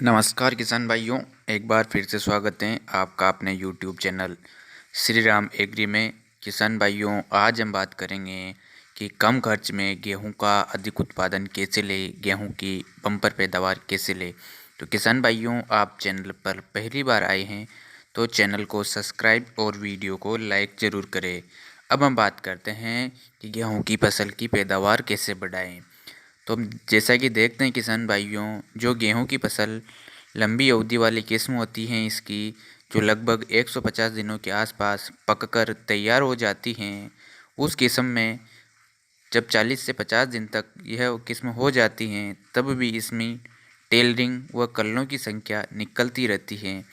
नमस्कार किसान भाइयों, एक बार फिर से स्वागत है आपका अपने YouTube channel Shri Ram agri में। किसान भाइयों, आज हम बात करेंगे कि कम खर्च में गेहूं का अधिक उत्पादन कैसे ले, गेहूं की बम्पर पैदावार कैसे ले। तो किसान भाइयों, आप चैनल पर पहली बार आए हैं तो चैनल को सब्सक्राइब और वीडियो को लाइक ज़रूर करें। अब हम बात करते हैं कि गेहूँ की फसल की पैदावार कैसे बढ़ाएँ। तो हम जैसा कि देखते हैं किसान भाइयों, जो गेहूं की फसल लंबी अवधि वाली किस्म होती हैं, इसकी जो लगभग 150 दिनों के आसपास पककर तैयार हो जाती हैं, उस किस्म में जब 40 से 50 दिन तक यह किस्म हो जाती हैं, तब भी इसमें टेलरिंग व कल्लों की संख्या निकलती रहती है।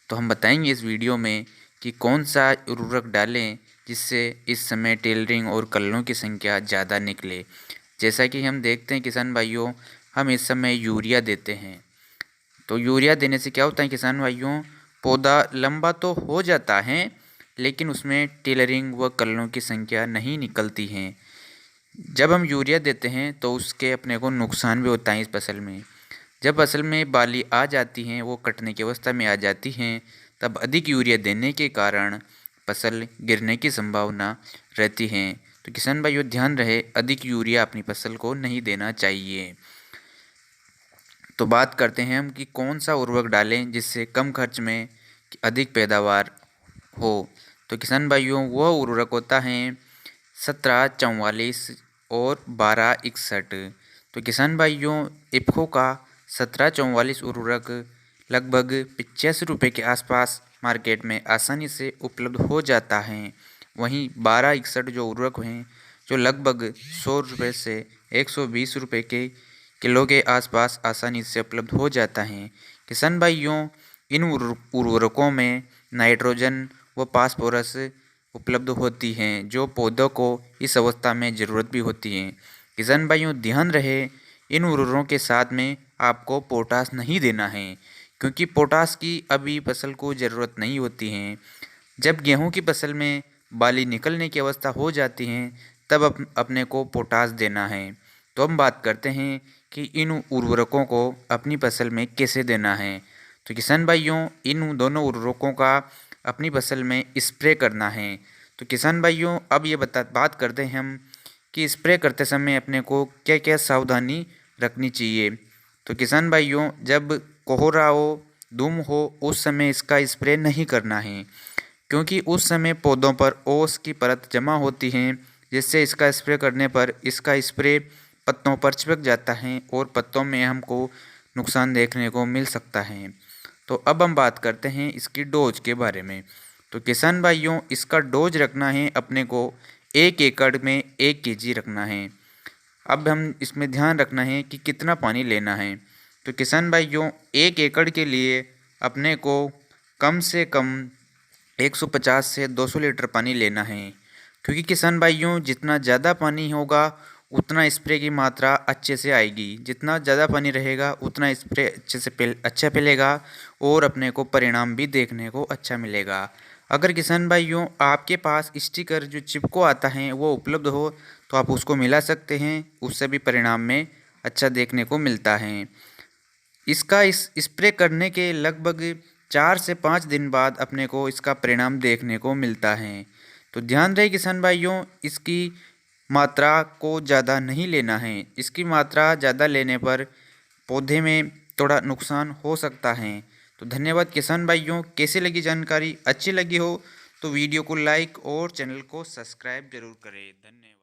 तो हम बताएंगे इस वीडियो में कि कौन सा उर्वरक डालें जिससे इस समय टेलरिंग और कल्लों की संख्या ज़्यादा निकले। जैसा कि हम देखते हैं किसान भाइयों, हम इस समय यूरिया देते हैं। तो यूरिया देने से क्या होता है किसान भाइयों, पौधा लंबा तो हो जाता है लेकिन उसमें टेलरिंग व कल्लों की संख्या नहीं निकलती हैं। जब हम यूरिया देते हैं तो उसके अपने को नुकसान भी होता है इस फसल में। जब फसल में बाली आ जाती हैं, वो कटने की अवस्था में आ जाती हैं, तब अधिक यूरिया देने के कारण फसल गिरने की संभावना रहती है। तो किसान भाइयों, ध्यान रहे, अधिक यूरिया अपनी फसल को नहीं देना चाहिए। तो बात करते हैं हम कि कौन सा उर्वरक डालें जिससे कम खर्च में अधिक पैदावार हो। तो किसान भाइयों, वह उर्वरक होता है 1744 और 1261। तो किसान भाइयों, इफ़को का 1744 उर्वरक लगभग 85 रुपये के आसपास मार्केट में आसानी से उपलब्ध हो जाता है। वहीं 1261 जो उर्वरक हैं, जो लगभग 100 रुपये से 120 रुपये के किलो के आसपास आसानी से उपलब्ध हो जाता है। किसान भाइयों, इन उर्वरकों में नाइट्रोजन व फास्फोरस उपलब्ध होती हैं, जो पौधों को इस अवस्था में ज़रूरत भी होती है। किसान भाइयों, ध्यान रहे, इन उर्वरकों के साथ में आपको पोटास नहीं देना है, क्योंकि पोटास की अभी फसल को ज़रूरत नहीं होती है। जब गेहूं की फसल में बाली निकलने की अवस्था हो जाती है, तब अपने को पोटास देना है। तो हम बात करते हैं कि इन उर्वरकों को अपनी फसल में कैसे देना है। तो किसान भाइयों, इन दोनों उर्वरकों का अपनी फसल में स्प्रे करना है। तो किसान भाइयों, अब ये बात करते हैं हम कि स्प्रे करते समय अपने को क्या क्या सावधानी रखनी चाहिए। तो किसान भाइयों, जब कोहरा हो, धूम हो, उस समय इसका स्प्रे नहीं करना है, क्योंकि उस समय पौधों पर ओस की परत जमा होती है, जिससे इसका स्प्रे करने पर इसका स्प्रे पत्तों पर चिपक जाता है और पत्तों में हमको नुकसान देखने को मिल सकता है। तो अब हम बात करते हैं इसकी डोज के बारे में। तो किसान भाइयों, इसका डोज रखना है अपने को 1 एकड़ में 1 kg रखना है। अब हम इसमें ध्यान रखना है कि कितना पानी लेना है। तो किसान भाइयों, 1 एकड़ के लिए अपने को कम से कम 150 से 200 लीटर पानी लेना है, क्योंकि किसान भाइयों, जितना ज़्यादा पानी होगा उतना स्प्रे की मात्रा अच्छे से आएगी। जितना ज़्यादा पानी रहेगा उतना स्प्रे अच्छे से अच्छा फैलेगा और अपने को परिणाम भी देखने को अच्छा मिलेगा। अगर किसान भाइयों आपके पास स्टिकर जो चिपको आता है वो उपलब्ध हो, तो आप उसको मिला सकते हैं, उससे भी परिणाम में अच्छा देखने को मिलता है। इसका इस स्प्रे करने के लगभग 4 से 5 दिन बाद अपने को इसका परिणाम देखने को मिलता है। तो ध्यान रहे किसान भाइयों, इसकी मात्रा को ज़्यादा नहीं लेना है। इसकी मात्रा ज़्यादा लेने पर पौधे में थोड़ा नुकसान हो सकता है। तो धन्यवाद किसान भाइयों। कैसी लगी जानकारी? अच्छी लगी हो तो वीडियो को लाइक और चैनल को सब्सक्राइब जरूर करें। धन्यवाद।